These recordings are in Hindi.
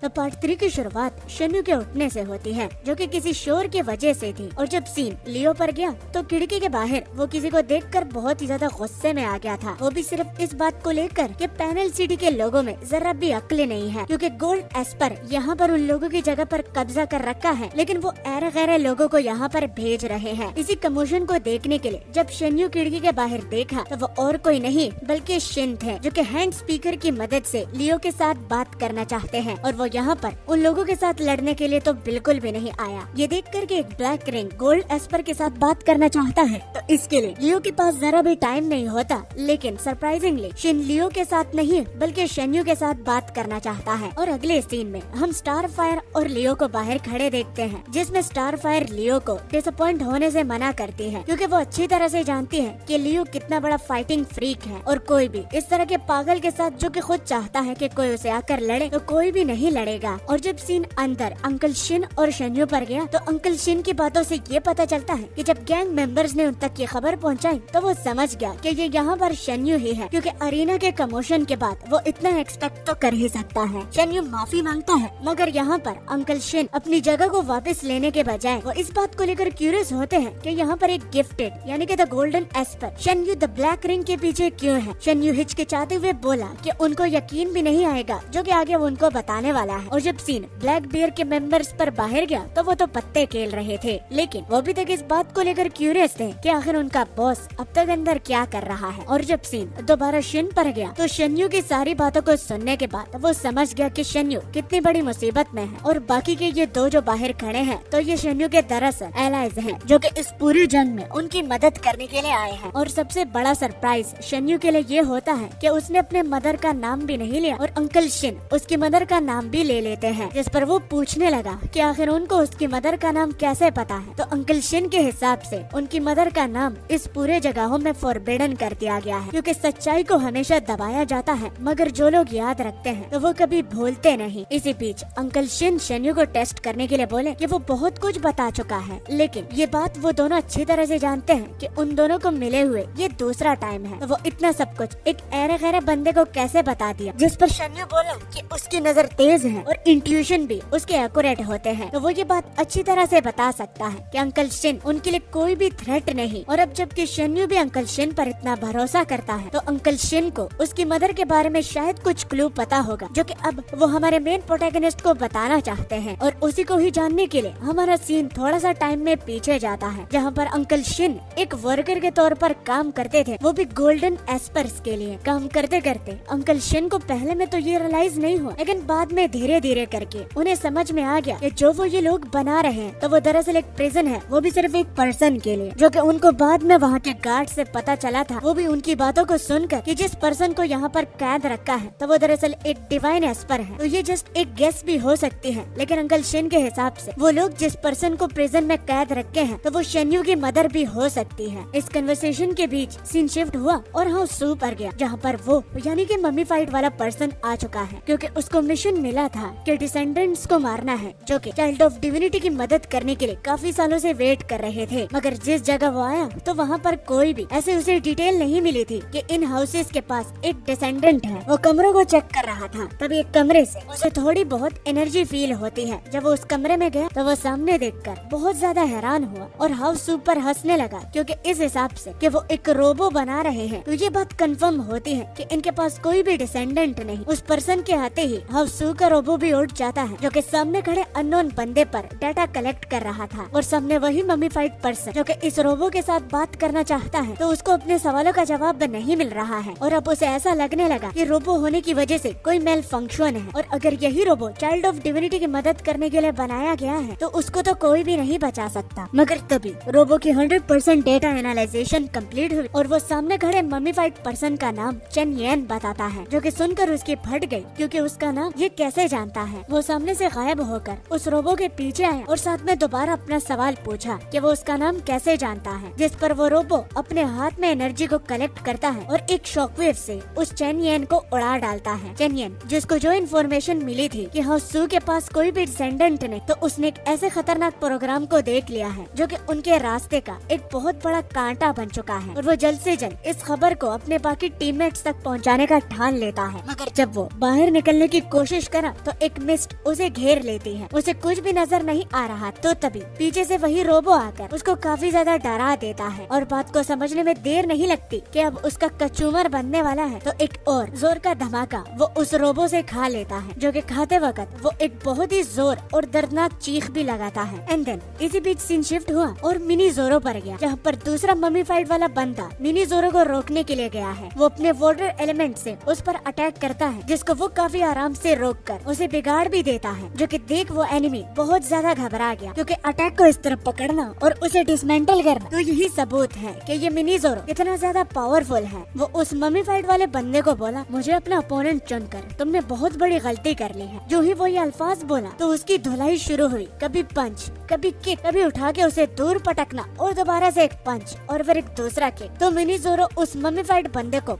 तो पार्ट 3 की शुरुआत शेन्यू के उठने से होती है, जो कि किसी शोर की वजह से थी। और जब सीन लियो पर गया तो खिड़की के बाहर वो किसी को देखकर बहुत ही ज्यादा गुस्से में आ गया था। वो भी सिर्फ इस बात को लेकर कि पैनल सिटी के लोगों में जरा भी अक्ल नहीं है, क्योंकि गोल्ड एस्पर यहाँ पर उन लोगों की जगह पर कब्जा कर रखा है, लेकिन वो ऐरे गैरे लोगों को यहाँ पर भेज रहे हैं। इसी कमोशन को देखने के लिए जब शेन्यू खिड़की के बाहर देखा तो वो और कोई नहीं बल्कि शिन थे, जो कि हैंड स्पीकर की मदद से लियो के साथ बात करना चाहते हैं। और वो यहाँ पर उन लोगों के साथ लड़ने के लिए तो बिल्कुल भी नहीं आया। ये देख कर के एक ब्लैक रिंग गोल्ड एस्पर के साथ बात करना चाहता है, तो इसके लिए लियो के पास जरा भी टाइम नहीं होता। लेकिन सरप्राइजिंगली शिन लियो के साथ नहीं बल्कि शेन्यू के साथ बात करना चाहता है। और अगले सीन में हम स्टार फायर और लियो को बाहर खड़े देखते हैं, जिसमें स्टार फायर लियो को डिसअपॉइंट होने से मना करती है, क्योंकि वो अच्छी तरह से जानती है कि लियो कितना बड़ा फाइटिंग फ्रीक है और कोई भी इस तरह के पागल के साथ जो कि खुद चाहता है कि कोई उसे आकर लड़े तो कोई भी नहीं लड़ेगा। और जब सीन अंदर अंकल शिन और शेन्यू पर गया तो अंकल शिन की बातों से ये पता चलता है कि जब गैंग मेंबर्स ने उन तक ये खबर पहुंचाई तो वो समझ गया कि ये यहाँ पर शेन्यू ही है, क्योंकि अरीना के कमोशन के बाद वो इतना एक्सपेक्ट तो कर ही सकता है। शेन्यू माफी मांगता है, मगर यहाँ पर अंकल शिन अपनी जगह को वापस लेने के बजाय वो इस बात को लेकर क्यूरियस होते हैं कि यहाँ पर एक गिफ्टेड यानी कि द गोल्डन एस्पर शेन्यू द ब्लैक रिंग के पीछे क्यों है। शेन्यू हिचकिचाते हुए बोला कि उनको यकीन भी नहीं आएगा, जो कि आगे वो उनको बताने वाला है। और जब सीन ब्लैक बियर के मेंबर्स पर बाहर गया तो वो तो पत्ते खेल रहे थे, लेकिन वो भी तक इस बात को लेकर क्यूरियस थे कि आखिर उनका बॉस अब तक अंदर क्या कर रहा है। और जब सीन दोबारा शिन पर गया तो शेन्यू की सारी बातों को सुनने के बाद वो समझ गया कि शेन्यू कितनी बड़ी मुसीबत में है। और बाकी के ये दो जो बाहर खड़े हैं तो ये शेन्यू के दरअसल एलाइज हैं, जो कि इस पूरी जंग में उनकी मदद करने के लिए आए हैं। और सबसे बड़ा सरप्राइज शेन्यू के लिए ये होता है कि उसने अपने मदर का नाम भी नहीं लिया और अंकल शिन उसकी मदर का नाम भी ले लेते हैं, जिस पर वो पूछने लगा कि आखिर उनको उसकी मदर का नाम कैसे पता है। तो अंकल शिन के हिसाब से उनकी मदर का नाम इस पूरे जगहों में फॉरबिडन कर दिया गया है, क्योंकि सच्चाई को हमेशा दबाया जाता है, मगर जो लोग याद रखते हैं तो वो कभी भूलते नहीं। इसी बीच अंकल शिन शेन्यू को टेस्ट करने के लिए बोले कि वो बहुत कुछ बता चुका है, लेकिन ये बात वो दोनों अच्छी तरह से जानते हैं कि उन दोनों को मिले हुए ये दूसरा टाइम है। तो वो इतना सब कुछ एक ऐरे गैरे बंदे को कैसे बता दिया, जिस पर शेन्यू बोला कि उसकी नजर तेज है और इंट्यूशन भी उसके एक्यूरेट होते हैं। तो वो ये बात अच्छी तरह से बता सकता है कि अंकल शिन उनके लिए कोई भी थ्रेट नहीं। और अब जबकि शेन्यू भी अंकल शिन पर इतना भरोसा करता है तो अंकल शिन को उसकी मदर के बारे में शायद कुछ क्लू पता होगा, जो कि अब वो हमारे मेन प्रोटैगनिस्ट को बताना चाहते हैं। और उसी को ही जानने के लिए हमारा सीन थोड़ा सा टाइम में पीछे जाता है, जहाँ पर अंकल शिन एक वर्कर के तौर पर काम करते थे, वो भी गोल्डन एस्पर्स के लिए। काम करते करते अंकल शिन को पहले में तो ये रियलाइज नहीं हुआ, लेकिन बाद में धीरे धीरे करके उन्हें समझ में आ गया कि जो वो ये लोग बना रहे हैं तो वो दरअसल एक प्रिजन है, वो भी सिर्फ एक पर्सन के लिए, जो कि उनको बाद में वहाँ के गार्ड से पता चला था। वो भी उनकी बातों को सुनकर कि जिस पर्सन को यहाँ पर कैद रखा है तो वो दरअसल एक डिवाइन एस्पर है। तो ये जस्ट एक गेस भी हो सकती है, लेकिन अंकल शिन के हिसाब से वो लोग जिस पर्सन को प्रिजन में कैद रखे हैं तो वो शेन्यू की मदर भी हो सकती है। इस कन्वर्सेशन के बीच सीन शिफ्ट हुआ और हाउस सू पर गया, जहाँ पर वो यानी कि मम्मी फाइट वाला पर्सन आ चुका है, क्योंकि उसको मिशन मिला था कि डिसेंडेंट्स को मारना है, जो कि चाइल्ड ऑफ डिविनिटी की मदद करने के लिए काफी सालों से वेट कर रहे थे। मगर जिस जगह वो आया तो वहाँ पर कोई भी ऐसे उसे डिटेल नहीं मिली थी कि इन हाउसेस के पास एक डिसेंडेंट है। वो कमरों को चेक कर रहा था, तभी एक कमरे से उसे थोड़ी बहुत एनर्जी फील होती है। जब वो उस कमरे में गया तो वो सामने देखकर बहुत ज्यादा हैरान हुआ और हाउस सू पर हंसने लगा, क्योंकि इस हिसाब से कि वो एक रोबो बना रहे हैं तो ये बात कंफर्म होती है कि इनके पास कोई भी डिसेंडेंट नहीं। उस पर्सन के आते ही हाउस सू का रोबो भी उठ जाता है, जो कि सामने खड़े अननोन बंदे पर डाटा कलेक्ट कर रहा था। और सामने वही मम्मी फाइट पर्सन जो कि इस रोबो के साथ बात करना चाहता है, तो उसको अपने सवालों का जवाब नहीं मिल रहा है। और अब उसे ऐसा लगने लगा कि रोबो होने की वजह से कोई मेल फंक्शन है, और अगर यही रोबो चाइल्ड ऑफ डिविनिटी की मदद करने के लिए बनाया गया है तो उसको तो कोई भी नहीं बचा सकता। मगर तभी रोबो की 100% डेटा एनालाइजेशन कंप्लीट हुई और वो सामने खड़े मम्मी फाइट पर्सन का नाम चेन येन बताता है, जो कि सुनकर उसकी फट गई, क्योंकि उसका नाम ये कैसे जानता है। वो सामने से गायब होकर उस रोबो के पीछे आया और साथ में दोबारा अपना सवाल पूछा कि वो उसका नाम कैसे जानता है, जिस पर वो रोबो अपने हाथ में एनर्जी को कलेक्ट करता है और एक शॉकवेव से उस चेन येन को उड़ा डालता है। चेन येन जिसको जो इन्फॉर्मेशन मिली थी कि हाउस सू के पास कोई भी डिसेंडेंट नहीं, तो उसने एक ऐसे खतरनाक प्रोग्राम को देख लिया है जो कि उनके रास्ते का एक बहुत बड़ा कांटा बन चुका है, और वो जल्द से जल्द इस खबर को अपने बाकी टीममेट्स तक पहुंचाने का ठान लेता है। मगर जब वो बाहर निकलने की कोशिश करा ना तो एक मिस्ट उसे घेर लेती है। उसे कुछ भी नजर नहीं आ रहा तो तभी पीछे से वही रोबो आकर उसको काफी ज्यादा डरा देता है और बात को समझने में देर नहीं लगती कि अब उसका कचूमर बनने वाला है। तो एक और जोर का धमाका वो उस रोबो से खा लेता है, जो कि खाते वक्त वो एक बहुत ही जोर और दर्दनाक चीख भी लगाता है। एंड देन इसी बीच सीन शिफ्ट हुआ और मिनी जोरो पर गया, जहाँ पर दूसरा मम्मीफाइड वाला बंदा मिनी जोरो को रोकने के लिए गया है। वो अपने वाटर एलिमेंट से उस पर अटैक करता है, जिसको वो काफी आराम से रोककर उसे बिगाड़ भी देता है, जो कि देख वो एनिमी बहुत ज्यादा घबरा गया, क्योंकि अटैक को इस तरह पकड़ना और उसे डिसमेंटल करना तो यही सबूत है कि ये मिनी जोरो इतना ज्यादा पावरफुल है। वो उस मम्मीफाइड वाले बंदे को बोला, मुझे अपना अपोनेंट चुनकर तुमने बहुत बड़ी गलती कर ली है। जो ही वो ये अल्फाज बोला तो उसकी धुलाई शुरू हुई, कभी पंच, कभी किक, कभी उठा के उसे दूर पटकना और दोबारा से एक पंच और फिर एक दूसरा किक। तो मिनी जोरो उस मम्मीफाइड बंदे को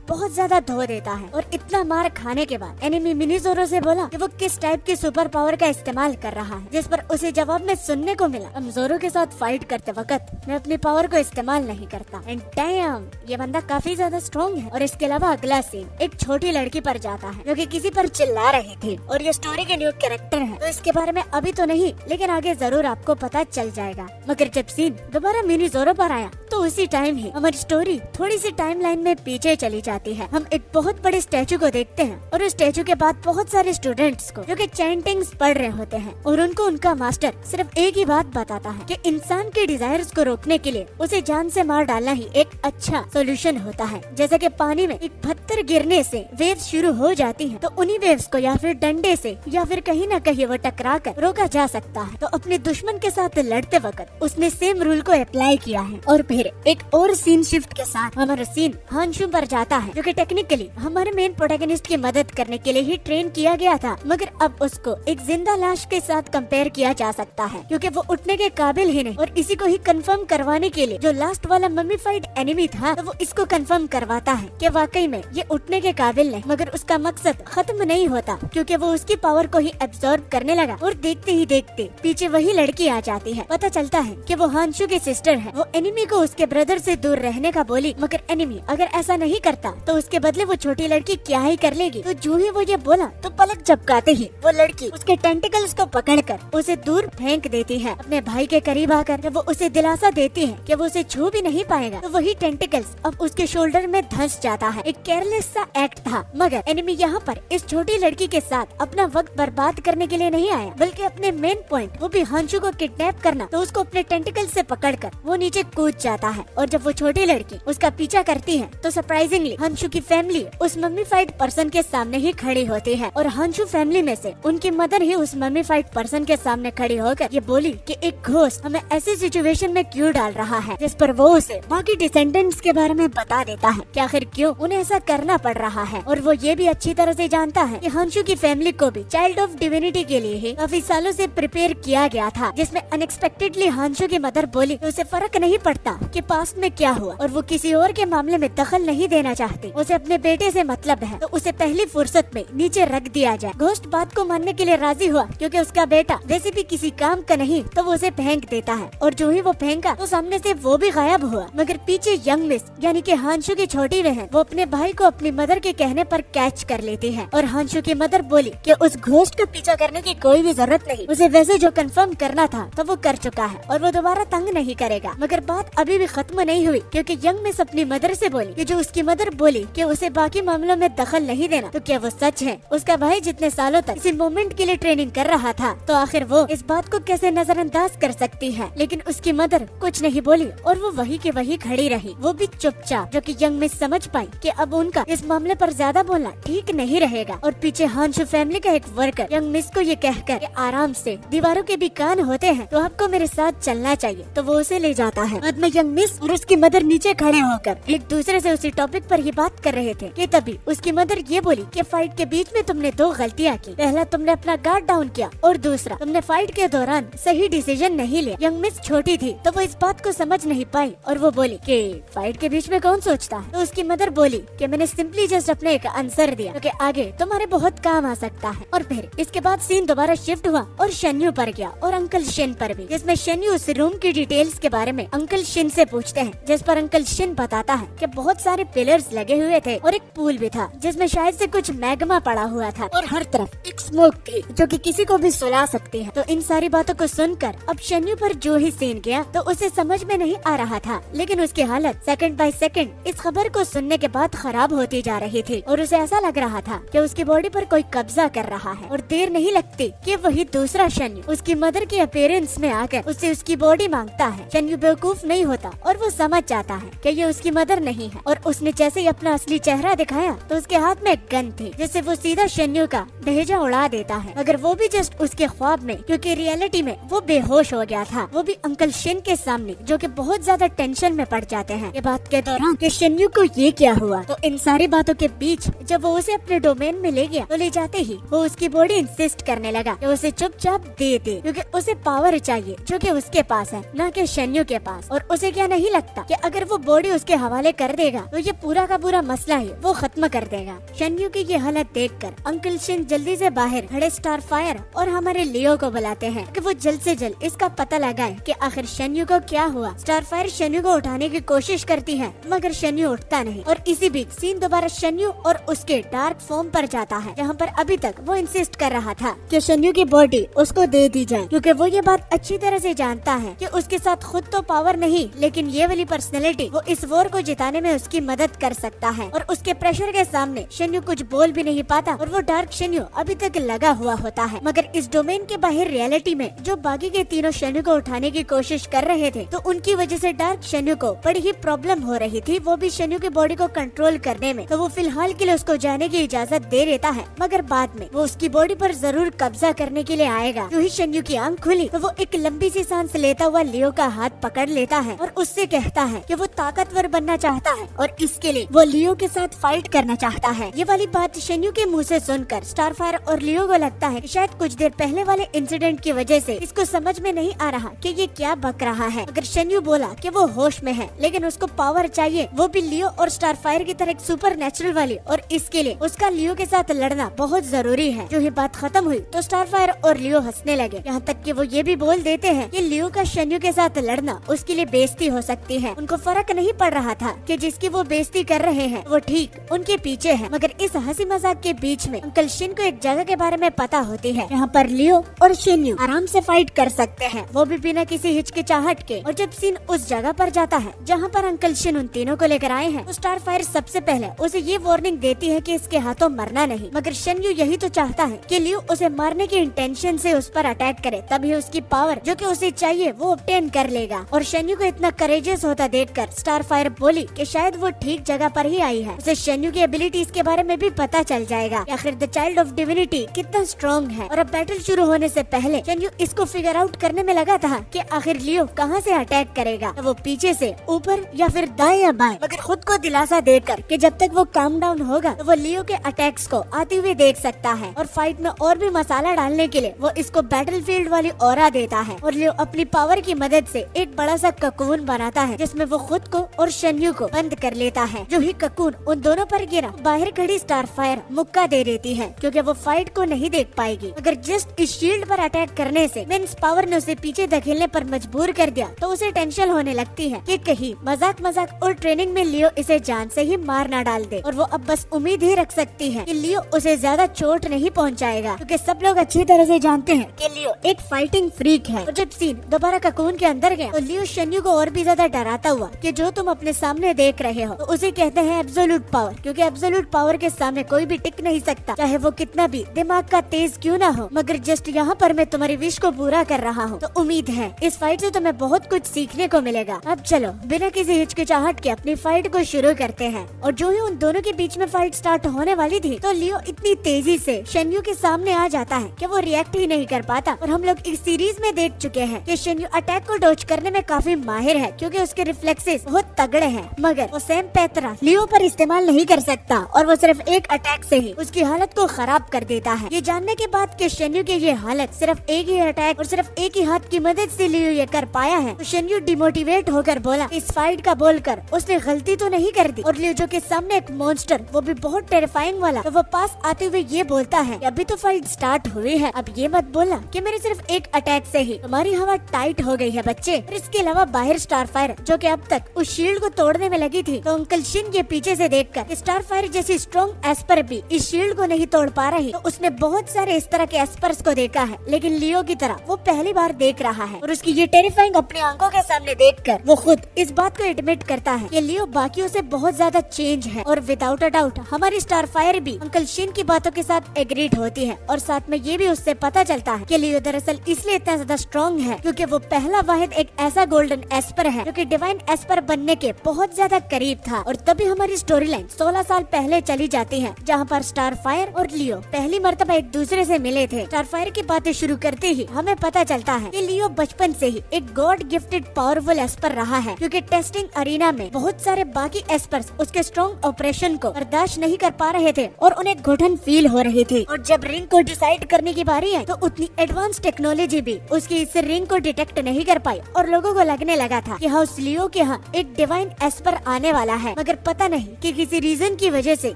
बहुत ज्यादा धो देता है। और इतना मार खाने के बाद एनिमी मिनी जोरो से बोला कि वो किस टाइप की सुपर पावर का इस्तेमाल कर रहा है, जिस पर उसे जवाब में सुनने को मिला, हम जोरो के साथ फाइट करते वक्त मैं अपनी पावर को इस्तेमाल नहीं करता। एंड डैम, ये बंदा काफी ज्यादा स्ट्रॉन्ग है। और इसके अलावा अगला सीन एक छोटी लड़की पर जाता है, जो कि किसी पर चिल्ला रही थी और ये स्टोरी के न्यू कैरेक्टर है, तो इसके बारे में अभी तो नहीं, लेकिन आगे जरूर आपको पता चल जाएगा। मगर जब सीन दोबारा मिनी जोरो पर आया तो उसी टाइम ही हमारी स्टोरी थोड़ी सी टाइमलाइन में पीछे चली जाती है। हम एक बहुत बड़े स्टैचू को देखते हैं और उस स्टैचू के बाद बहुत सारे स्टूडेंट्स को, जो कि चैंटिंग्स पढ़ रहे होते हैं, और उनको उनका मास्टर सिर्फ एक ही बात बताता है कि इंसान के डिजायर्स को रोकने के लिए उसे जान से मार डालना ही एक अच्छा सोल्यूशन होता है। जैसे कि पानी में एक पत्थर गिरने से वेव्स शुरू हो जाती हैं, तो उन्हीं वेव्स को या फिर डंडे से या फिर कहीं न कहीं वो टकरा कर रोका जा सकता है। तो अपने दुश्मन के साथ लड़ते वक्त उसने सेम रूल को अप्लाई किया है। और फिर एक और सीन शिफ्ट के साथ हमारा सीन हांशु पर जाता है, जो कि टेक्निकली हमारे मेन प्रोटैगनिस्ट की मदद करने के लिए ही ट्रेन किया गया था, मगर अब उसको एक जिंदा लाश के साथ कंपेयर किया जा सकता है, क्योंकि वो उठने के काबिल ही नहीं। और इसी को ही कंफर्म करवाने के लिए जो लास्ट वाला मम्मीफाइड एनिमी था, तो वो इसको कंफर्म करवाता है कि वाकई में ये उठने के काबिल नहीं, मगर उसका मकसद खत्म नहीं होता, क्योंकि वो उसकी पावर को ही एब्जॉर्ब करने लगा। और देखते ही देखते पीछे वही लड़की आ जाती है। पता चलता है कि वो हांशु की सिस्टर है। वो एनिमी को उसके ब्रदर से दूर रहने का बोली, मगर एनिमी अगर ऐसा नहीं करता तो उसके बदले वो छोटी लड़की क्या ही कर लेगी। तो जो ही वो ये बोला तो पलक झपकाते ही वो लड़की उसके टेंटिकल्स को पकड़कर उसे दूर फेंक देती है। अपने भाई के करीब आकर जब वो उसे दिलासा देती है कि वो उसे छू भी नहीं पाएगा, तो वही टेंटिकल्स अब उसके शोल्डर में धंस जाता है। एक केयरलेस सा एक्ट था, मगर एनिमी यहाँ पर इस छोटी लड़की के साथ अपना वक्त बर्बाद करने के लिए नहीं आया, बल्कि अपने मेन पॉइंट वो भी हांशु को किडनैप करना, तो उसको अपने टेंटिकल से पकड़कर वो नीचे कूद जाता है। और जब वो छोटी लड़की उसका पीछा करती है तो सरप्राइजिंगली हांशु की फैमिली उस मम्मीफाइड पर्सन के सामने ही खड़ी होती है। और हांशु फैमिली में से उनकी मदर ही उस मम्मीफाइड पर्सन के सामने खड़ी होकर ये बोली कि एक घोस्ट हमें ऐसी सिचुएशन में क्यों डाल रहा है, जिस पर वो उसे बाकी डिसेंडेंट्स के बारे में बता देता है कि आखिर क्यों उन्हें ऐसा करना पड़ रहा है। और वो ये भी अच्छी तरह से जानता है कि हांशु की फैमिली को भी चाइल्ड ऑफ डिविनिटी के लिए ही काफी सालों से प्रिपेयर किया गया था, जिसमें अनएक्सपेक्टेडली हांशु की मदर बोली कि उसे फर्क नहीं पड़ता कि पास्ट में क्या हुआ, और वो किसी और के मामले में दखल नहीं देना चाहती। उसे अपने बेटे से मतलब है, तो उसे पहली फुर्सत में नीचे रख दिया जाए। घोस्ट बात को मानने के लिए राजी हुआ, क्योंकि उसका बेटा वैसे भी किसी काम का नहीं, तो वो उसे फेंक देता है। और जो ही वो फेंका तो सामने से वो भी गायब हुआ। मगर पीछे यंग मिस यानी कि हांशु की छोटी बहन वो अपने भाई को अपनी मदर के कहने पर कैच कर लेती है। और हांशु की मदर बोली कि उस घोस्ट का पीछा करने की कोई भी जरूरत नहीं, उसे वैसे जो कंफर्म करना था तो वो कर चुका है और वो दोबारा तंग नहीं करेगा। मगर बात अभी भी खत्म नहीं हुई, क्योंकि यंग मिस अपनी मदर से बोली कि जो उसकी मदर बोली कि उसे बाकी मामलों में दखल नहीं देना, तो क्या वो सच है? उसका भाई जितने सालों तक इसी मोमेंट के लिए ट्रेनिंग कर रहा था, तो आखिर वो इस बात को कैसे नजरअंदाज कर सकती है? लेकिन उसकी मदर कुछ नहीं बोली और वो वही के वही खड़ी रही, वो भी चुपचाप, जो कि यंग मिस समझ पाई कि अब उनका इस मामले पर ज्यादा बोलना ठीक नहीं रहेगा। और पीछे हांशु फैमिली का एक वर्कर यंग मिस को ये कहकर कि आराम से, दीवारों के भी कान होते हैं, तो आपको मेरे साथ चलना चाहिए, तो वो उसे ले जाता है। बाद में यंग मिस और उसकी मदर नीचे खड़े होकर एक दूसरे से उसी टॉपिक पर ये बात कर रहे थे कि तभी उसकी मदर ये बोली कि फाइट के बीच में तुमने दो गलतियाँ की। पहला, तुमने अपना गार्ड डाउन किया, और दूसरा, तुमने फाइट के दौरान सही डिसीजन नहीं लिया। यंग मिस छोटी थी तो वो इस बात को समझ नहीं पाई और वो बोली कि फाइट के बीच में कौन सोचता है? तो उसकी मदर बोली कि मैंने सिंपली जस्ट अपने एक आंसर दिया, क्योंकि आगे तुम्हारे बहुत काम आ सकता है। और फिर इसके बाद सीन दोबारा शिफ्ट हुआ और शन्यू पर गया और अंकल शिन पर भी, जिसमें शन्यू उस रूम की डिटेल्स के बारे में अंकल शिन से पूछते हैं, जिस पर अंकल शिन बताता है कि बहुत सारे पिलर्स लगे हुए थे और एक पूल भी था जिसमें शायद से कुछ मैग्मा पड़ा हुआ था और हर तरफ एक स्मोक थी जो कि किसी को भी सुला सकती है। तो इन सारी बातों को सुनकर अब शन्यू पर जो ही सीन गया तो उसे समझ में नहीं आ रहा था, लेकिन उसकी हालत सेकंड बाय सेकंड इस खबर को सुनने के बाद खराब होती जा रही थी और उसे ऐसा लग रहा था कि उसकी बॉडी पर कोई कब्जा कर रहा है। और देर नहीं लगती कि वही दूसरा शन्यू उसकी मदर के अपीयरेंस में आकर उससे उसकी बॉडी मांगता है। शन्यू बेवकूफ नहीं होता और वो समझ जाता है कि ये उसकी मदर नहीं है और उसने जैसे ही अपना असली चेहरा दिखाया तो उसके हाथ में एक गन थी जिससे वो सीधा शन्यू का भेजा उड़ा देता है, मगर वो भी जस्ट उसके ख्वाब में, क्योंकि रियलिटी में वो बेहोश हो गया था, वो भी अंकल शिन के सामने जो कि बहुत ज्यादा टेंशन में पड़ जाते हैं ये बात के दौरान कि शन्यू को ये क्या हुआ। तो इन सारी बातों के बीच जब वो उसे अपने डोमेन में ले गया तो ले जाते ही वो उसकी बॉडी इंसिस्ट करने लगा कि उसे चुपचाप दे दे, क्योंकि उसे पावर चाहिए जो कि उसके पास है न कि शन्यू के पास। और उसे क्या नहीं लगता कि अगर वो बॉडी उसके हवाले कर देगा तो ये पूरा का पूरा मसला ही वो खत्म कर देगा। शन्यू की ये हालत देखकर अंकल शिन जल्दी से बाहर खड़े स्टारफायर और हमारे लियो को बुलाते हैं कि वो जल्द से जल्द इसका पता लगाए कि आखिर शन्यू को क्या हुआ। स्टारफायर शन्यू को उठाने की कोशिश करती है मगर शन्यू उठता नहीं और इसी बीच सीन दोबारा शन्यू और उसके डार्क फॉर्म पर जाता है जहाँ पर अभी तक वो इंसिस्ट कर रहा था कि शन्यू की बॉडी उसको दे दी जाए, क्योंकि वो ये बात अच्छी तरह से जानता है कि उसके साथ खुद तो पावर नहीं लेकिन ये वाली पर्सनैलिटी वो इस वॉर को जिताने में उसकी मदद कर सकता है। और उसके प्रेशर के सामने शन्यू कुछ बोल भी नहीं पाता और वो डार्क शन्यू अभी तक लगा हुआ होता है। मगर इस डोमेन के बाहर रियलिटी में जो बाकी के तीनों शन्यू को उठाने की कोशिश कर रहे थे तो उनकी वजह से डार्क शन्यू को बड़ी ही प्रॉब्लम हो रही थी, वो भी शन्यू की बॉडी को कंट्रोल करने में। तो वो फिलहाल के लिए उसको जाने की इजाजत दे देता है, मगर बाद में वो उसकी बॉडी पर जरूर कब्जा करने के लिए आएगा। जो ही शन्यू की आंख खुली तो वो एक लंबी सी सांस लेता हुआ लियो का हाथ पकड़ लेता है और उससे कहता है कि वो ताकतवर बनना चाहता है और इसके लिए वो लियो के साथ फाइट करना चाहता है। ये वाली बात शन्यू के मुंह से सुनकर स्टारफायर और लियो को लगता है कि शायद कुछ देर पहले वाले इंसिडेंट की वजह से इसको समझ में नहीं आ रहा कि ये क्या बक रहा है। अगर शन्यू बोला कि वो होश में है लेकिन उसको पावर चाहिए, वो भी लियो और स्टारफायर की तरह सुपर नेचुरल वाली, और इसके लिए उसका लियो के साथ लड़ना बहुत जरूरी है। जो ये बात खत्म हुई तो स्टारफायर और लियो हंसने लगे, यहाँ तक कि वो ये भी बोल देते हैं कि लियो का शन्यू के साथ लड़ना उसके लिए बेइज्जती हो सकती है। उनको फर्क नहीं पड़ रहा था कि जिसकी वो बेइज्जती कर रहे हैं वो ठीक उनके पीछे है। मगर इस हंसी मजाक के बीच में अंकल शिन को एक जगह के बारे में पता होती है यहाँ पर लियो और शन्यू आराम से फाइट कर सकते हैं, वो भी बिना किसी हिचकिचाहट के। और जब सीन उस जगह पर जाता है जहाँ पर अंकल शिन उन तीनों को लेकर आए हैं तो स्टारफायर सबसे पहले उसे ये वार्निंग देती है कि इसके हाथों मरना नहीं, मगर शन्यू यही तो चाहता है कि लियो उसे मारने की इंटेंशन से उस पर अटैक करे, तभी उसकी पावर जो कि उसे चाहिए वो ऑब्टेन कर लेगा। और शन्यू को इतना करेजियस होता देखकर स्टारफायर बोली कि शायद वो ठीक जगह पर ही आई है, उसे शन्यू की एबिलिटीज के बारे में भी पता चल जाएगा कि आखिर द चाइल्ड ऑफ डिविनिटी कितना स्ट्रॉन्ग है। और अब बैटल शुरू होने से पहले शन्यू इसको फिगर आउट करने में लगा था कि आखिर लियो कहाँ से अटैक करेगा, तो वो पीछे से, ऊपर या फिर दाएं या बाएं, मगर खुद को दिलासा देकर कि जब तक वो काम डाउन होगा तो वो लियो के अटैक्स को आते हुए देख सकता है। और फाइट में और भी मसाला डालने के लिए वो इसको बैटलफील्ड वाली ऑरा देता है और लियो अपनी पावर की मदद से एक बड़ा सा ककून बनाता है जिसमें वो खुद को और शन्यू को बंद कर लेता है। जो ही ककून उन दोनों पर गिरा, बाहर खड़ी स्टारफायर मुक्का दे देती है क्योंकि वो फाइट को नहीं देख पाएगी। अगर जस्ट इस शील्ड पर अटैक करने से मींस पावर ने उसे पीछे धकेलने पर मजबूर कर दिया तो उसे टेंशन होने लगती है कि कहीं मजाक मजाक और ट्रेनिंग में लियो इसे जान से ही मार ना डाल दे। और वो अब बस उम्मीद ही रख सकती है कि लियो उसे ज्यादा चोट नहीं पहुंचाएगा, क्योंकि सब लोग अच्छी तरह से जानते हैं कि लियो एक फाइटिंग फ्रीक है। और जब सीन दोबारा ककून के अंदर गया तो लियो शन्यू को और भी ज्यादा डराता हुआ कि जो तुम अपने सामने देख रहे हो तो उसे कहते हैं एब्सोल्यूट पावर, क्योंकि एब्सोल्यूट पावर के सामने कोई भी टिक नहीं सकता, चाहे वो कितना भी दिमाग का तेज क्यों ना हो। मगर जस्ट यहाँ पर मैं तुम्हारी विश को पूरा कर रहा हूँ, तो उम्मीद है इस फाइट से तुम्हें बहुत कुछ सीखने को मिलेगा। अब चलो बिना किसी हिचकिचाहट के अपनी फाइट को शुरू करते हैं। और जो ही उन दोनों के बीच में फाइट स्टार्ट होने वाली थी तो लियो इतनी तेजी से शन्यू के सामने आ जाता है कि वो रिएक्ट ही नहीं कर पाता। और हम लोग इस सीरीज में देख चुके हैं कि शन्यू अटैक को डॉज करने में काफी माहिर है क्योंकि उसके रिफ्लेक्सेस बहुत तगड़े हैं, मगर वो सेम पैतरा लियो पर इस्तेमाल नहीं कर सकता और वो सिर्फ एक अटैक से ही उसकी हालत को खराब कर देता है। ये जानने के बाद कि शन्यू की ये हालत सिर्फ एक ही अटैक और सिर्फ एक ही हाथ की मदद से लियो ये कर पाया है तो शन्यू डिमोटिवेट होकर बोला इस फाइट का बोलकर उसने गलती तो नहीं कर दी। और लियो जो के सामने एक मॉन्स्टर, वो भी बहुत टेरिफाइंग वाला, तो वो पास आते हुए ये बोलता है कि अभी तो फाइट स्टार्ट हुई है, अब ये मत बोला कि मेरे सिर्फ एक अटैक से ही तुम्हारी हवा टाइट हो गई है बच्चे। और इसके अलावा बाहर स्टारफायर जो कि अब तक उस शील्ड को तोड़ने में लगी थी तो अंकल शिन ये पीछे से देखकर स्टारफायर जैसी स्ट्रॉन्ग एस्पर भी इस शील्ड को नहीं तोड़ पा रही, तो उसने बहुत सारे इस तरह के एस्पर्स को देखा है, लेकिन लियो की तरह वो पहली बार देख रहा है। और उसकी ये टेरिफाइंग अपनी आंखों के सामने देखकर वो खुद इस बात को एडमिट करता है कि लियो बाकियों से बहुत ज्यादा चेंज है। और विदाउट अ डाउट हमारी स्टारफायर भी अंकल शिन की बातों के साथ एग्रीड होती है। और साथ में ये भी उससे पता चलता है कि लियो दरअसल इसलिए इतना ज्यादा स्ट्रॉन्ग है क्योंकि वो पहला वाहिद एक ऐसा गोल्डन एस्पर है जो कि डिवाइन एस्पर बनने के बहुत ज्यादा करीब था। और तभी हमारी स्टोरी लाइन 16 साल पहले चली जाती है, जहाँ पर स्टारफायर और लियो पहली मर्तबा एक दूसरे से मिले थे। स्टारफायर की बातें शुरू करते ही हमें पता चलता है कि लियो बचपन से ही एक गॉड गिफ्टेड पावरफुल एस्पर रहा है, क्योंकि टेस्टिंग अरीना में बहुत सारे बाकी एस्पर्स उसके स्ट्रॉन्ग ऑपरेशन को बर्दाश्त नहीं कर पा रहे थे और उन्हें घुटन फील हो रही थी। और जब रिंग को डिसाइड करने की बारी है तो उतनी एडवांस टेक्नोलॉजी भी उसकी इस रिंग को डिटेक्ट नहीं कर पाई और लोगों को लगने लगा था कि हाउस लियो के यहाँ एक डिवाइन एस्पर आने वाला है। मगर पता नहीं कि किसी रीजन की वजह से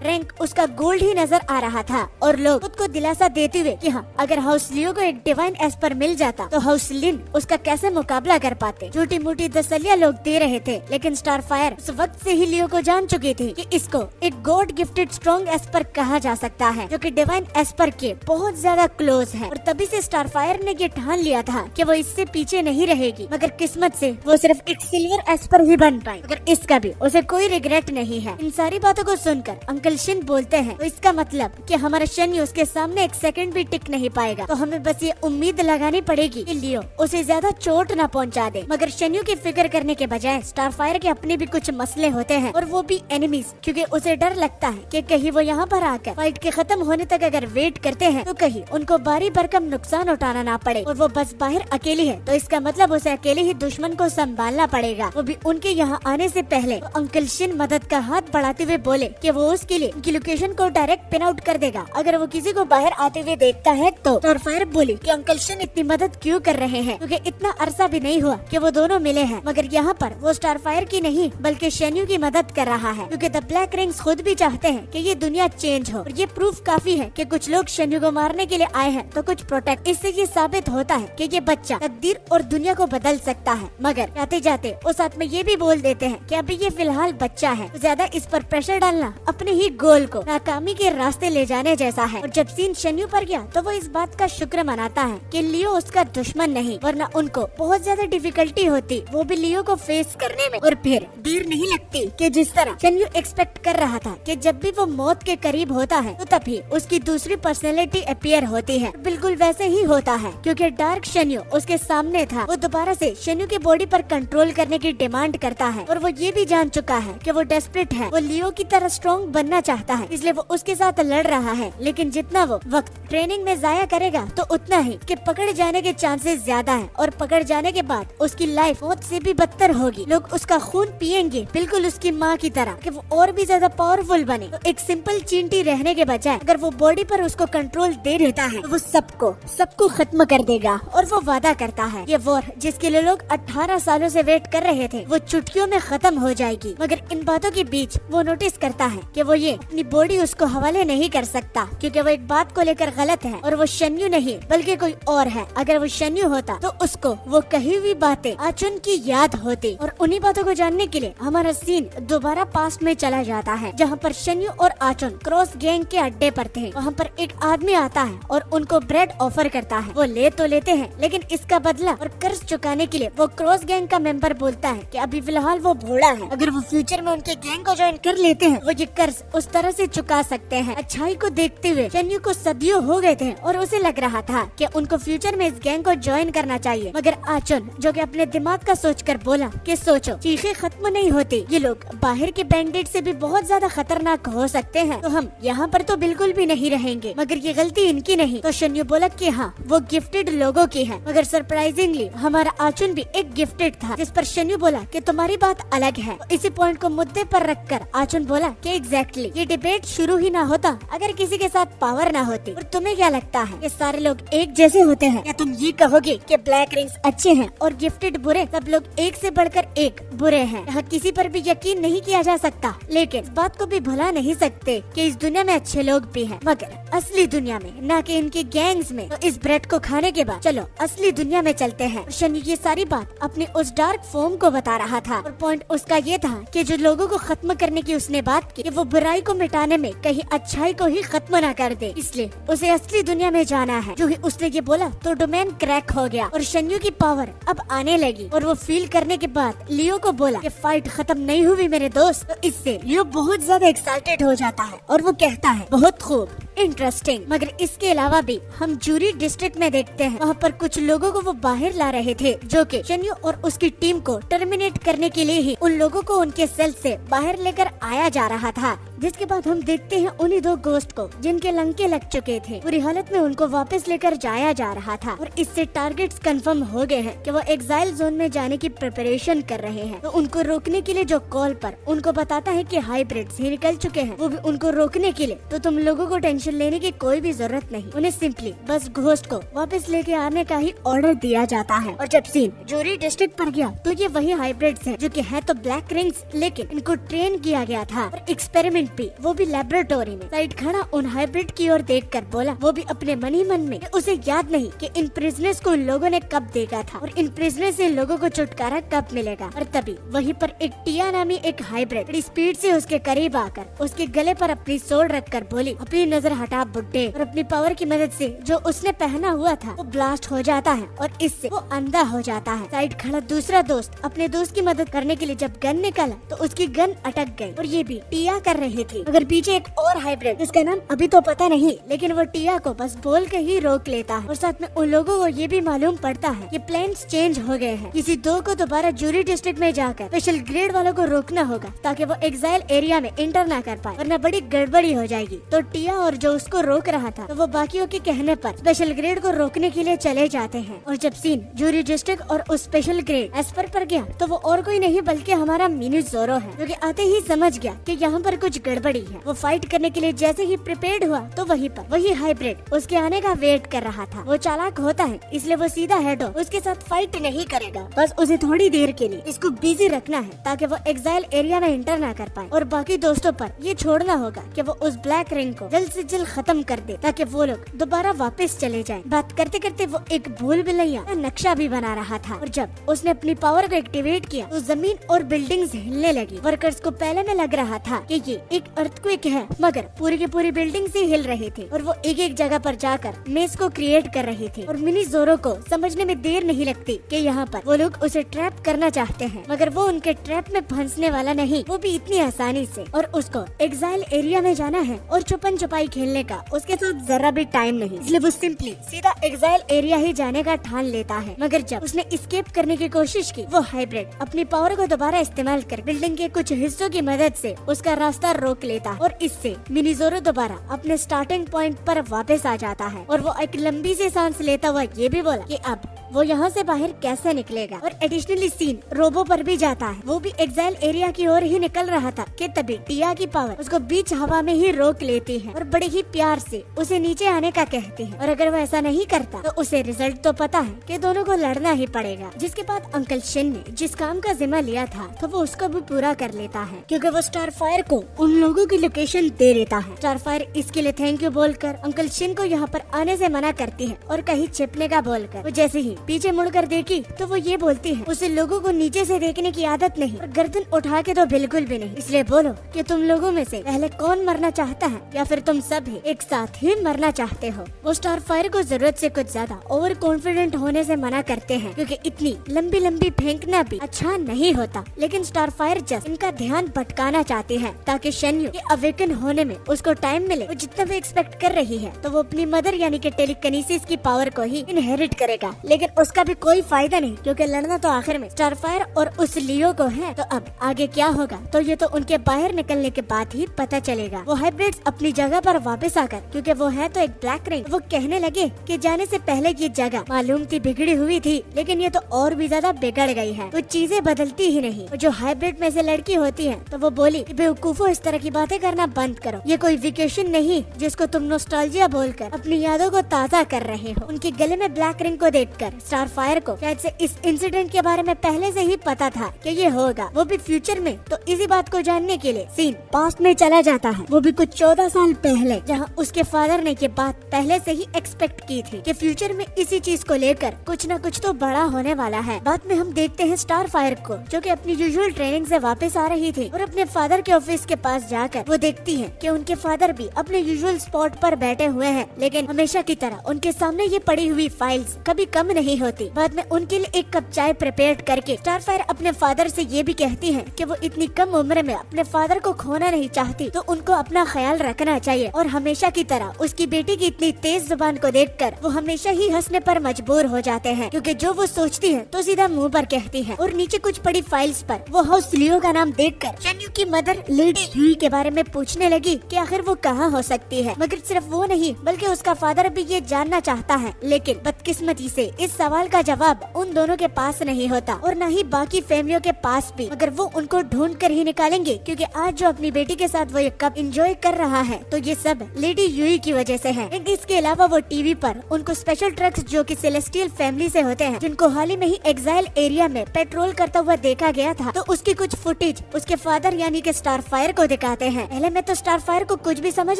रैंक उसका गोल्ड ही नजर आ रहा था और लोग खुद को दिलासा देते हुए कि हाँ, अगर हाउस लियो को एक डिवाइन एस्पर मिल जाता तो हाउस लिन उसका कैसे मुकाबला कर पाते। छोटी मोटी तसल्लियां लोग दे रहे थे, लेकिन स्टारफायर उस वक्त से ही लियो को जान चुकी थी कि इसको एक गॉड गिफ्टेड स्ट्रॉन्ग एस्पर कहा जा सकता है, जो कि डिवाइन एस्पर के बहुत ज्यादा क्लोज है। और तभी से स्टारफायर ने ये ठान लिया था कि वो इससे पीछे नहीं रहेगी। मगर किस्मत से वो सिर्फ एक सिल्वर एस्पर ही बन पाई, मगर इसका भी उसे कोई रिग्रेट नहीं है। इन सारी बातों को सुनकर अंकल शिन बोलते हैं, तो इसका मतलब कि हमारा शन्यू उसके सामने एक सेकंड भी टिक नहीं पाएगा, तो हमें बस ये उम्मीद लगानी पड़ेगी कि लियो उसे ज्यादा चोट न पहुंचा दे। मगर शन्यू की फिक्र करने के बजाय स्टारफायर के अपने भी कुछ मसले होते हैं, और वो भी एनिमीज, क्योंकि उसे डर लगता है कि कहीं वो यहाँ पर आकर फाइट के खत्म होने तक अगर वेट करते हैं तो कहीं उनको भारी भरकम नुकसान उठाना ना पड़े। और वो बस बाहर अकेली है, तो इसका मतलब उसे अकेले ही दुश्मन को संभालना पड़ेगा, वो भी उनके यहाँ आने से पहले। तो अंकल शिन मदद का हाथ बढ़ाते हुए बोले कि वो उसके लिए उनकी लोकेशन को डायरेक्ट पिन आउट कर देगा अगर वो किसी को बाहर आते हुए देखता है तो। स्टारफायर बोली कि अंकल शिन इतनी मदद क्यों कर रहे हैं, क्योंकि इतना अरसा भी नहीं हुआ कि वो दोनों मिले हैं। मगर यहाँ पर वो स्टारफायर की नहीं बल्कि शन्यू की मदद कर रहा है, क्योंकि द ब्लैक रिंग्स खुद भी चाहते हैं कि ये दुनिया चेंज हो। और ये प्रूफ काफी है कि कुछ लोग शन्यू को मारने के लिए आए हैं तो कुछ प्रोटेक्ट। इससे ये साबित होता है कि ये बच्चा तकदीर और दुनिया को बदल सकता है। मगर जाते जाते वो साथ में ये भी बोल देते हैं कि अभी ये फिलहाल बच्चा है, तो ज्यादा इस पर प्रेशर डालना अपने ही गोल को नाकामी के रास्ते ले जाने जैसा है। और जब सीन शन्यू पर गया तो वो इस बात का शुक्र मनाता है कि लियो उसका दुश्मन नहीं, वरना उनको बहुत ज्यादा डिफिकल्टी होती वो भी लियो को फेस करने में। और फिर देर नहीं लगती कि जिस तरह शन्यू एक्सपेक्ट कर रहा था कि जब भी वो मौत के करीब होता है तो तभी उसकी दूसरी पर्सनैलिटी अपीयर होती है। बिल्कुल वैसे ही होता है, क्योंकि डार्क शन्यू उसके सामने था। वो दोबारा से शन्यू की बॉडी पर कंट्रोल करने की डिमांड करता है, और वो ये भी जान चुका है कि वो डेस्परेट है, वो लियो की तरह स्ट्रॉन्ग बनना चाहता है, इसलिए वो उसके साथ लड़ रहा है। लेकिन जितना वो वक्त ट्रेनिंग में जाया करेगा तो उतना ही कि पकड़ जाने के चांसेस ज्यादा है, और पकड़ जाने के बाद उसकी लाइफ मौत से भी बदतर होगी। लोग उसका खून पियेंगे बिल्कुल उसकी माँ की तरह, कि वो और भी ज्यादा पावरफुल बने। तो एक सिंपल चींटी रहने के बजाय अगर वो बॉडी पर उसको कंट्रोल दे देता है तो वो सबको खत्म कर देगा। और वो वादा करता है ये वॉर जिसके लिए लोग 18 सालों से वेट कर रहे थे वो चुटकियों में खत्म हो जाएगी। मगर इन बातों के बीच वो नोटिस करता है कि वो ये अपनी बॉडी उसको हवाले नहीं कर सकता, क्योंकि वो एक बात को लेकर गलत है, और वो शन्यू नहीं बल्कि कोई और है। अगर वो शन्यू होता तो उसको वो कही हुई बातें आचुन की याद होती। और उन्हीं बातों को जानने के लिए हमारा सीन दोबारा पास्ट में चला जाता है, जहाँ पर शन्यू और आचुन क्रॉस गैंग के अड्डे पर थे। वहाँ पर एक आदमी आता है और उनको ब्रेड ऑफर करता है। वो ले तो लेते हैं, लेकिन इसका बदला और कर्ज चुकाने के लिए वो क्रॉस गैंग का मेंबर बोलता है कि अभी फिलहाल वो भोला है, अगर वो फ्यूचर में उनके गैंग को ज्वाइन कर लेते हैं वो ये कर्ज उस तरह से चुका सकते हैं। अच्छाई को देखते हुए शन्यू को सदियों हो गए थे और उसे लग रहा था कि उनको फ्यूचर में इस गैंग को ज्वाइन करना चाहिए। मगर आचुन जो कि अपने दिमाग का सोचकर बोला कि सोचो, चीखें खत्म नहीं होती, ये लोग बाहर के बैंडिट से भी बहुत ज्यादा खतरनाक हो सकते हैं, तो हम यहाँ पर तो बिल्कुल भी नहीं रहेंगे। मगर ये गलती इनकी नहीं। तो शन्यू बोला कि हाँ वो गिफ्टेड लोगों की है। मगर सरप्राइजिंगली हमारा आचुन भी एक गिफ्टेड था, जिस पर शन्यू बोला कि तुम्हारी बात अलग है। तो इसी पॉइंट को मुद्दे पर रखकर आचुन बोला कि एग्जैक्टली ये डिबेट शुरू ही ना होता अगर किसी के साथ पावर ना होती। और तुम्हें क्या लगता है ये सारे लोग एक जैसे होते हैं? या तुम ये कहोगे कि ब्लैक रिंग्स अच्छे हैं और गिफ्टेड बुरे? सब लोग एक से बढ़कर एक बुरे हैं। यहाँ किसी पर भी यकीन नहीं किया जा सकता, लेकिन इस बात को भी भुला नहीं सकते कि इस दुनिया में अच्छे लोग भी हैं, मगर असली दुनिया में, ना कि इनके गैंग्स में। तो इस ब्रेड को खाने के बाद चलो असली दुनिया में चलते हैं। शन्यू ये सारी बात अपने उस डार्क फॉर्म को बता रहा था, और पॉइंट उसका ये था कि जो लोगों को खत्म करने की उसने बात की कि वो बुराई को मिटाने में कहीं अच्छाई को ही खत्म ना कर दे, इसलिए उसे असली दुनिया में जाना है। जो ही उसने ये बोला तो डोमेन क्रैक हो गया और शन्यू की पावर अब आने लगी और वो फील करने के बाद लियो को बोला कि फाइट खत्म नहीं हुई मेरे दोस्त। तो इससे लियो बहुत ज्यादा एक्साइटेड हो जाता है और वो कहता है बहुत खूब, इंटरेस्टिंग। मगर इसके अलावा भी हम जूरी डिस्ट्रिक्ट में देखते हैं वहाँ पर कुछ लोगों को वो बाहर ला रहे थे जो कि शन्यू और उसकी टीम को टर्मिनेट करने के लिए ही उन लोगों को उनके सेल से बाहर लेकर आया जा रहा था। जिसके बाद हम देखते हैं उन्हीं दो गोस्ट को जिनके लंके लग चुके थे, बुरी हालत में उनको वापस लेकर जाया जा रहा था और इससे टारगेट्स कंफर्म हो गए हैं कि वो एग्जाइल जोन में जाने की प्रिपरेशन कर रहे हैं। तो उनको रोकने के लिए जो कॉल पर उनको बताता है कि हाइब्रिड्स ही निकल चुके हैं, वो भी उनको रोकने के लिए। तो तुम लोगों को टेंशन लेने की कोई भी जरूरत नहीं, उन्हें सिंपली बस घोस्ट को वापस लेके आने का ही ऑर्डर दिया जाता है। और जब सीन जूरी डिस्ट्रिक्ट पर गया तो ये वही हाइब्रिड्स हैं जो कि है तो ब्लैक रिंग्स, लेकिन इनको ट्रेन किया गया था और एक्सपेरिमेंट भी, वो भी लेबोरेटोरी में। साइड खड़ा उन हाइब्रिड की ओर देखकर बोला, वो भी अपने मन ही मन में, कि उसे याद नहीं कि इन प्रिजनर्स को उन लोगों ने कब देखा था और इन प्रिजनर्स से लोगों को छुटकारा कब मिलेगा। और तभी वहीं पर एक टिया नामी एक हाइब्रिड बड़ी स्पीड से उसके करीब आकर उसके गले पर अपनी सोल रखकर बोली, अपनी नजर हटा बुड्ढे। और अपनी पावर की मदद से जो उसने पहना हुआ था वो ब्लास्ट हो जाता है और इससे वो अंधा हो जाता है। साइड खड़ा दूसरा दोस्त अपने दोस्त की मदद करने के लिए जब गन निकाला तो उसकी गन अटक गई और ये भी टिया कर रही थी। मगर पीछे एक और हाइब्रिड जिसका नाम अभी तो पता नहीं, लेकिन वो टिया को बस बोल के ही रोक लेता है। और साथ में उन लोगों को ये भी मालूम पड़ता है कि प्लान्स चेंज हो गए हैं, किसी दो को दोबारा जूरी डिस्ट्रिक्ट में जाकर स्पेशल ग्रेड वालों को रोकना होगा ताकि वो एग्जाइल एरिया में एंटर ना कर पाए वरना बड़ी गड़बड़ी हो जाएगी। तो टिया और जो उसको रोक रहा था तो वो बाकियों के कहने पर स्पेशल ग्रेड को रोकने के लिए चले जाते हैं। और जब सीन जूरी डिस्ट्रिक्ट और उस स्पेशल ग्रेड एस्पर पर गया तो वो और कोई नहीं बल्कि हमारा मिनी ज़ोरो है, जो कि आते ही समझ गया कि यहाँ पर कुछ गड़बड़ी है। वो फाइट करने के लिए जैसे ही प्रिपेयर्ड हुआ तो वहीं पर वही हाइब्रिड उसके आने का वेट कर रहा था। वो चालाक होता है इसलिए वो सीधा हेडो उसके साथ फाइट नहीं करेगा, बस उसे थोड़ी देर के लिए इसको बिजी रखना है ताकि वो एग्जाइल एरिया में एंटर ना कर पाए। और बाकी दोस्तों पर ये छोड़ना होगा कि वो उस ब्लैक रिंग को जल्द से जल्द खत्म कर दे ताकि वो लोग दोबारा वापस चले जाएं। बात करते करते वो एक भूल भुलैया का नक्शा भी बना रहा था और जब उसने अपनी पावर को एक्टिवेट किया तो जमीन और बिल्डिंग्स हिलने लगी। वर्कर्स को पहले में लग रहा था कि ये एक अर्थक्वेक है, मगर पूरी की पूरी बिल्डिंग से हिल रहे थे और वो एक एक जगह पर जाकर मेस को क्रिएट कर रहे थे। और मिनी ज़ोरो को समझने में देर नहीं लगती कि यहाँ पर वो लोग उसे ट्रैप करना चाहते हैं, मगर वो उनके ट्रैप में फंसने वाला नहीं, वो भी इतनी आसानी से। और उसको एग्जाइल एरिया में जाना है और छुपन छुपाई खेलने का उसके साथ जरा भी टाइम नहीं, इसलिए वो सिंपली सीधा एग्जाइल एरिया ही जाने का ठान लेता है। मगर जब उसने एस्केप करने की कोशिश की वो हाइब्रिड अपनी पावर को दोबारा इस्तेमाल कर बिल्डिंग के कुछ हिस्सों की मदद से उसका रास्ता रोक लेता और इससे मिनी ज़ोरो दोबारा अपने स्टार्टिंग पॉइंट पर वापस आ जाता है। और वो एक लंबी सी सांस लेता हुआ ये भी बोला कि अब वो यहाँ से बाहर कैसे निकलेगा। और एडिशनली सीन रोबो पर भी जाता है, वो भी एग्जाइल एरिया की ओर ही निकल रहा था कि तभी टिया की पावर उसको बीच हवा में ही रोक लेती है और बड़े ही प्यार से उसे नीचे आने का कहती है। और अगर वो ऐसा नहीं करता तो उसे रिजल्ट तो पता है कि दोनों को लड़ना ही पड़ेगा। जिसके बाद अंकल शिन ने जिस काम का जिम्मा लिया था तो वो उसको भी पूरा कर लेता है, क्योंकि वो स्टारफायर को उन लोगों की लोकेशन दे देता है। स्टारफायर इसके लिए थैंक यू बोलकर अंकल शिन को यहाँ पर आने से मना करती है और कहीं छिपने का बोलकर वो जैसे ही पीछे मुड़कर देखी तो वो ये बोलती है उसे लोगों को नीचे से देखने की आदत नहीं और गर्दन उठा के तो बिल्कुल भी नहीं, इसलिए बोलो कि तुम लोगों में से पहले कौन मरना चाहता है या फिर तुम सब ही एक साथ ही मरना चाहते हो। वो स्टारफायर को जरूरत से कुछ ज्यादा ओवर कॉन्फिडेंट होने से मना करते हैं, क्योंकि इतनी लंबी लंबी फेंकना भी अच्छा नहीं होता। लेकिन स्टारफायर जस्ट इनका ध्यान भटकाना चाहती है ताकि शन्यू के अवेकन होने में उसको टाइम मिले। वो जितना भी एक्सपेक्ट कर रही है तो वो अपनी मदर यानी कि टेलीकिनेसिस की पावर को ही इनहेरिट करेगा, लेकिन उसका भी कोई फायदा नहीं क्योंकि लड़ना तो आखिर में स्टारफायर और उस लियो को है। तो अब आगे क्या होगा तो ये तो उनके बाहर निकलने के बाद ही पता चलेगा। वो हाइब्रिड्स अपनी जगह पर वापस आकर, क्योंकि वो है तो एक ब्लैक रिंग, वो कहने लगे कि जाने से पहले ये जगह मालूम थी बिगड़ी हुई थी, लेकिन ये तो और भी ज्यादा बिगड़ गई है, तो चीजें बदलती ही नहीं। जो हाइब्रिड में से लड़की होती है तो वो बोली बेवकूफो इस तरह की बातें करना बंद करो, ये कोई वेकेशन नहीं जिसको तुम नॉस्टैल्जिया बोलकर अपनी यादों को ताज़ा कर रहे हो। उनके गले में ब्लैक रिंग को देखकर स्टार फायर को शायद से इस इंसिडेंट के बारे में पहले से ही पता था कि ये होगा, वो भी फ्यूचर में। तो इसी बात को जानने के लिए सीन पास्ट में चला जाता है, वो भी कुछ 14 साल पहले, जहाँ उसके फादर ने ये बात पहले से ही एक्सपेक्ट की थी कि फ्यूचर में इसी चीज को लेकर कुछ न कुछ तो बड़ा होने वाला है। बाद में हम देखते हैं स्टार फायर को, जो कि अपनी यूजुअल ट्रेनिंग से वापस आ रही थी और अपने फादर के ऑफिस के पास जाकर वो देखती है कि उनके फादर भी अपने यूजुअल स्पॉट पर बैठे हुए हैं, लेकिन हमेशा की तरह उनके सामने ये पड़ी हुई फाइल्स कभी कम नहीं होती। बाद में उनके लिए एक कप चाय प्रिपेयर करके स्टार फायर अपने फादर से ये भी कहती है कि वो इतनी कम उम्र में अपने फादर को खोना नहीं चाहती, तो उनको अपना ख्याल रखना चाहिए। और हमेशा की तरह उसकी बेटी की इतनी तेज जुबान को देखकर वो हमेशा ही हंसने पर मजबूर हो जाते हैं, क्योंकि जो वो सोचती है तो सीधा मुंह पर कहती है। और नीचे कुछ पड़ी फाइल्स पर वो हाउस लियो का नाम देखकर शेन्यू की मदर लेडी ह्यूई के बारे में पूछने लगी कि आखिर वो कहाँ हो सकती है। मगर सिर्फ वो नहीं बल्कि उसका फादर भी ये जानना चाहता है, लेकिन बदकिस्मती से इस सवाल का जवाब उन दोनों के पास नहीं होता और न ही बाकी फैमिलियों के पास भी, मगर वो उनको ढूंढ कर ही निकालेंगे, क्योंकि आज जो अपनी बेटी के साथ वो ये कप एंजॉय कर रहा है तो ये सब लेडी ह्यूई की वजह से है। इसके अलावा वो टीवी पर उनको स्पेशल ट्रक्स जो कि सेलेस्टियल फैमिली से होते हैं, जिनको हाल ही में ही एग्जाइल एरिया में पेट्रोल करता हुआ देखा गया था, तो उसकी कुछ फुटेज उसके फादर यानी कि स्टार फायर को दिखाते हैं। पहले में तो स्टार फायर को कुछ भी समझ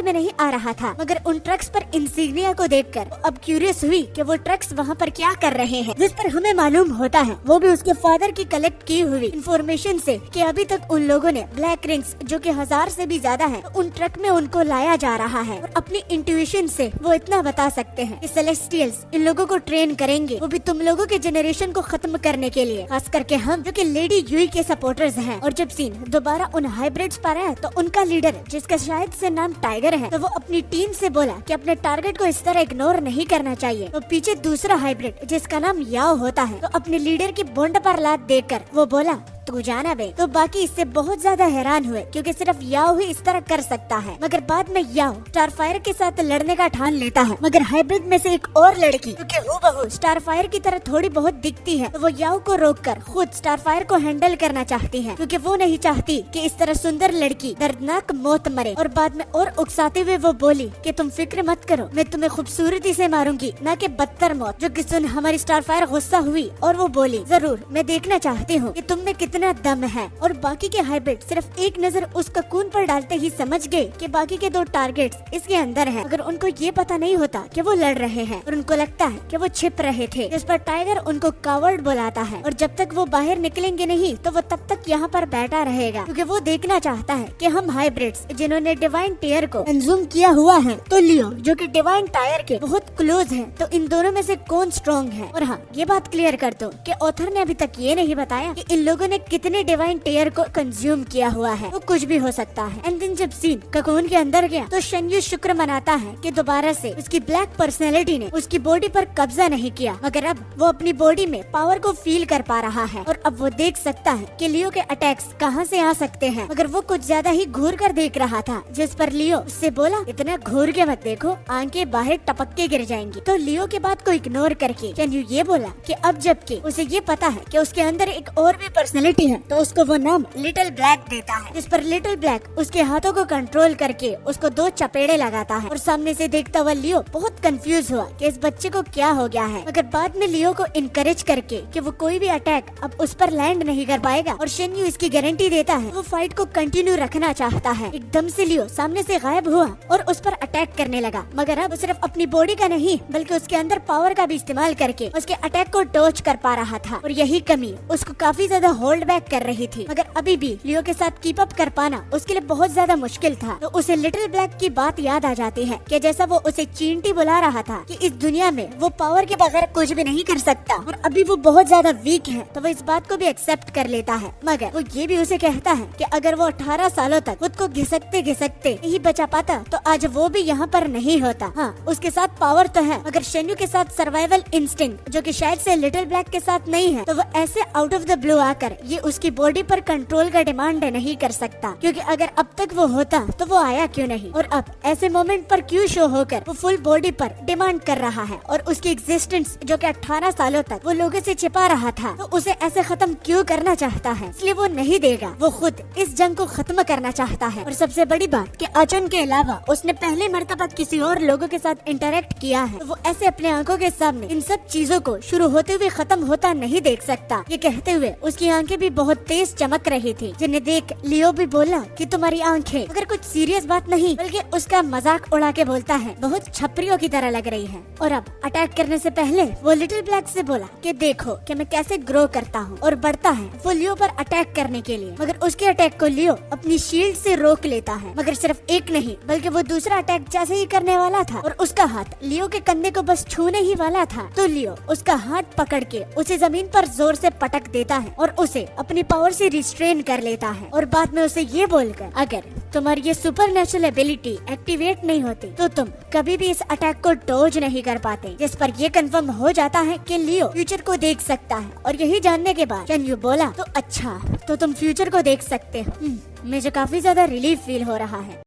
में नहीं आ रहा था, मगर उन ट्रक्स पर इंसिग्निया को देखकर अब क्यूरियस हुई कि वो ट्रक्स वहाँ पर क्या कर रहे हैं, जिस पर हमें मालूम होता है वो भी उसके फादर की कलेक्ट की हुई इंफॉर्मेशन से कि अभी तक उन लोगों ने ब्लैक रिंग्स जो कि 1000 से भी ज्यादा है उन ट्रक में उनको लाया जा रहा है। और अपनी इंट्यूशन से वो इतना बता सकते हैं कि सेलेस्टियल्स इन लोगों को ट्रेन करेंगे, वो भी तुम लोगों के जनरेशन को खत्म करने के लिए, खास करके हम जो कि लेडी ह्यूई के सपोर्टर्स हैं। और जब सीन दोबारा उन हाइब्रिड्स पर आया तो उनका लीडर जिसका शायद से नाम टाइगर है, तो वो अपनी टीम से बोला कि अपने टारगेट को इस तरह इग्नोर नहीं करना चाहिए। तो पीछे दूसरा हाइब्रिड जिसका नाम याओ होता है, तो अपने लीडर की बोंड पर लात देकर वो बोला तू जाना बे। तो बाकी इससे बहुत ज्यादा हैरान हुए, क्योंकि सिर्फ याओ ही इस तरह कर सकता है। मगर बाद में याओ स्टार फायर के साथ लड़ने का ठान लेता है, मगर हाइब्रिड में से एक और लड़की जो कि हूबहू स्टार फायर की तरह थोड़ी बहुत दिखती है, तो वो याओ को रोककर खुद स्टार फायर को हैंडल करना चाहती है, क्योंकि वो नहीं चाहती कि इस तरह सुंदर लड़की दर्दनाक मौत मरे। और बाद में और उकसाते हुए वो बोली कि तुम फिक्र मत करो, मैं तुम्हें खूबसूरती से मारूंगी, न कि बदतर मौत। जो कि सुन हमारी स्टार फायर गुस्सा हुई और वो बोली जरूर, मैं देखना चाहती हूँ कि तुम में कितना दम है। और बाकी के हाइब्रिड सिर्फ एक नजर उस ककून पर डालते ही समझ गए कि बाकी के 2 टारगेट्स इसके अंदर हैं, मगर उनको ये पता नहीं होता कि वो लड़ रहे हैं और उनको लगता है कि वो छिप रहे थे, जिस पर टाइगर उनको कावर्ड बुलाता है। और जब तक वो बाहर निकलेंगे नहीं तो वो तब तक यहाँ पर बैठा रहेगा, क्योंकि वो देखना चाहता है कि हम हाइब्रिड्स जिन्होंने डिवाइन टेयर को कंज्यूम किया हुआ है, तो लियो जो कि डिवाइन टायर के बहुत क्लोज है, तो इन दोनों में से कौन स्ट्रॉन्ग है। और हाँ, ये बात क्लियर कर दो कि ऑथर ने अभी तक ये नहीं बताया कि इन लोगों ने कितने डिवाइन टेयर को कंज्यूम किया हुआ है, तो कुछ भी हो सकता है। एंड देन जब सीन ककून के अंदर गया तो शेन्यू शुक्र मनाता है कि दोबारा से उसकी ब्लैक पर्सनैलिटी ने उसकी बॉडी पर कब्जा नहीं किया, मगर अब वो अपनी बॉडी में पावर को फील कर पा रहा है और अब वो देख सकता है कि लियो के अटैक्स कहाँ से आ सकते हैं। मगर वो कुछ ज्यादा ही घूर कर देख रहा था, जिस पर लियो उससे बोला इतना घूर के मत देखो, आंखें बाहर टपक के गिर जाएंगी। तो लियो के बात को इग्नोर करके शेन्यू ये बोला कि अब जबकि उसे ये पता है कि उसके अंदर एक और भी पर्सनैलिटी है, तो उसको वो नाम लिटिल ब्लैक देता है, जिस पर लिटिल ब्लैक उसके हाथों को कंट्रोल करके उसको 2 चपेड़े लगाता है। और सामने से देखता हुआ लियो बहुत कंफ्यूज हुआ कि इस बच्चे को क्या हो गया है, मगर बाद में लियो को इनकरेज करके कि वो कोई भी अटैक अब उस पर लैंड नहीं कर पाएगा और शेन्यू इसकी गारंटी देता है वो फाइट को कंटिन्यू रखना चाहता है। एकदम से लियो सामने से गायब हुआ और उस पर अटैक करने लगा, मगर अब सिर्फ अपनी बॉडी का नहीं बल्कि उसके अंदर पावर का भी इस्तेमाल करके उसके अटैक को डॉज कर पा रहा था। और यही कमी उसको काफी ज्यादा होल्ड बैक कर रही थी, मगर अभी भी लियो के साथ कीप अप कर पाना उसके लिए बहुत ज्यादा मुश्किल था। तो उसे लिटिल ब्लैक की बात याद आ जाती है कि जैसा वो उसे चींटी बुला रहा था कि इस दुनिया में वो पावर के बगैर कुछ भी नहीं कर सकता और अभी वो बहुत ज्यादा वीक है, तो वो इस बात को भी एक्सेप्ट कर लेता है। मगर वो ये भी उसे कहता है कि अगर वो 18 सालों तक खुद को घिसकते घिसकते नहीं बचा पाता तो आज वो भी यहाँ पर नहीं होता। हाँ, उसके साथ पावर तो है, मगर शेन्यू के साथ सर्वाइवल इंस्टिंक्ट जो कि शायद से लिटिल ब्लैक के साथ नहीं है, तो वो ऐसे आउट ऑफ द ब्लू आकर ये उसकी बॉडी पर कंट्रोल का डिमांड नहीं कर सकता, क्योंकि अगर अब तक वो होता तो वो आया क्यों नहीं, और अब ऐसे मोमेंट पर क्यों शो होकर वो फुल बॉडी पर डिमांड कर रहा है, और उसकी एग्जिस्टेंस जो कि 18 सालों तक वो लोगों से छिपा रहा था, तो उसे ऐसे खत्म क्यों करना चाहता है। इसलिए वो नहीं देगा, वो खुद इस जंग को खत्म करना चाहता है। और सबसे बड़ी बात कि अचन के अलावा उसने पहले मर्तबा किसी और लोगों के साथ इंटरेक्ट किया है, तो वो ऐसे अपने आंखों के सामने इन सब चीजों को शुरू होते हुए खत्म होता नहीं देख सकता। ये कहते हुए उसकी आंखें भी बहुत तेज चमक रही थी, जिन्हें देख लियो भी बोला कि तुम्हारी आंखें अगर कुछ सीरियस बात नहीं बल्कि उसका मजाक उड़ा के बोलता है, बहुत छपरियों की तरह लग रही है। और अब अटैक करने से पहले वो लिटिल ब्लैक से बोला कि देखो कि मैं कैसे ग्रो करता हूँ, और बढ़ता है वो लियो पर अटैक करने के लिए। मगर उसके अटैक को लियो अपनी शील्ड से रोक लेता है, मगर सिर्फ एक नहीं बल्कि वो दूसरा अटैक जैसे ही करने वाला था और उसका हाथ लियो के कंधे को बस छूने ही वाला था, तो लियो उसका हाथ पकड़ के उसे जमीन पर जोर से पटक देता है और उसे अपनी पावर से रिस्ट्रेन कर लेता है। और बाद में उसे ये बोलकर, अगर तुम्हारी ये सुपरनेचुरल एबिलिटी एक्टिवेट नहीं होती तो तुम कभी भी इस अटैक को डॉज नहीं कर पाते। जिस पर ये कंफर्म हो जाता है कि लियो फ्यूचर को देख सकता है। और यही जानने के बाद चेन्यू बोला, तो अच्छा तो तुम फ्यूचर को देख सकते हो। मुझे काफी ज्यादा रिलीफ फील हो रहा है।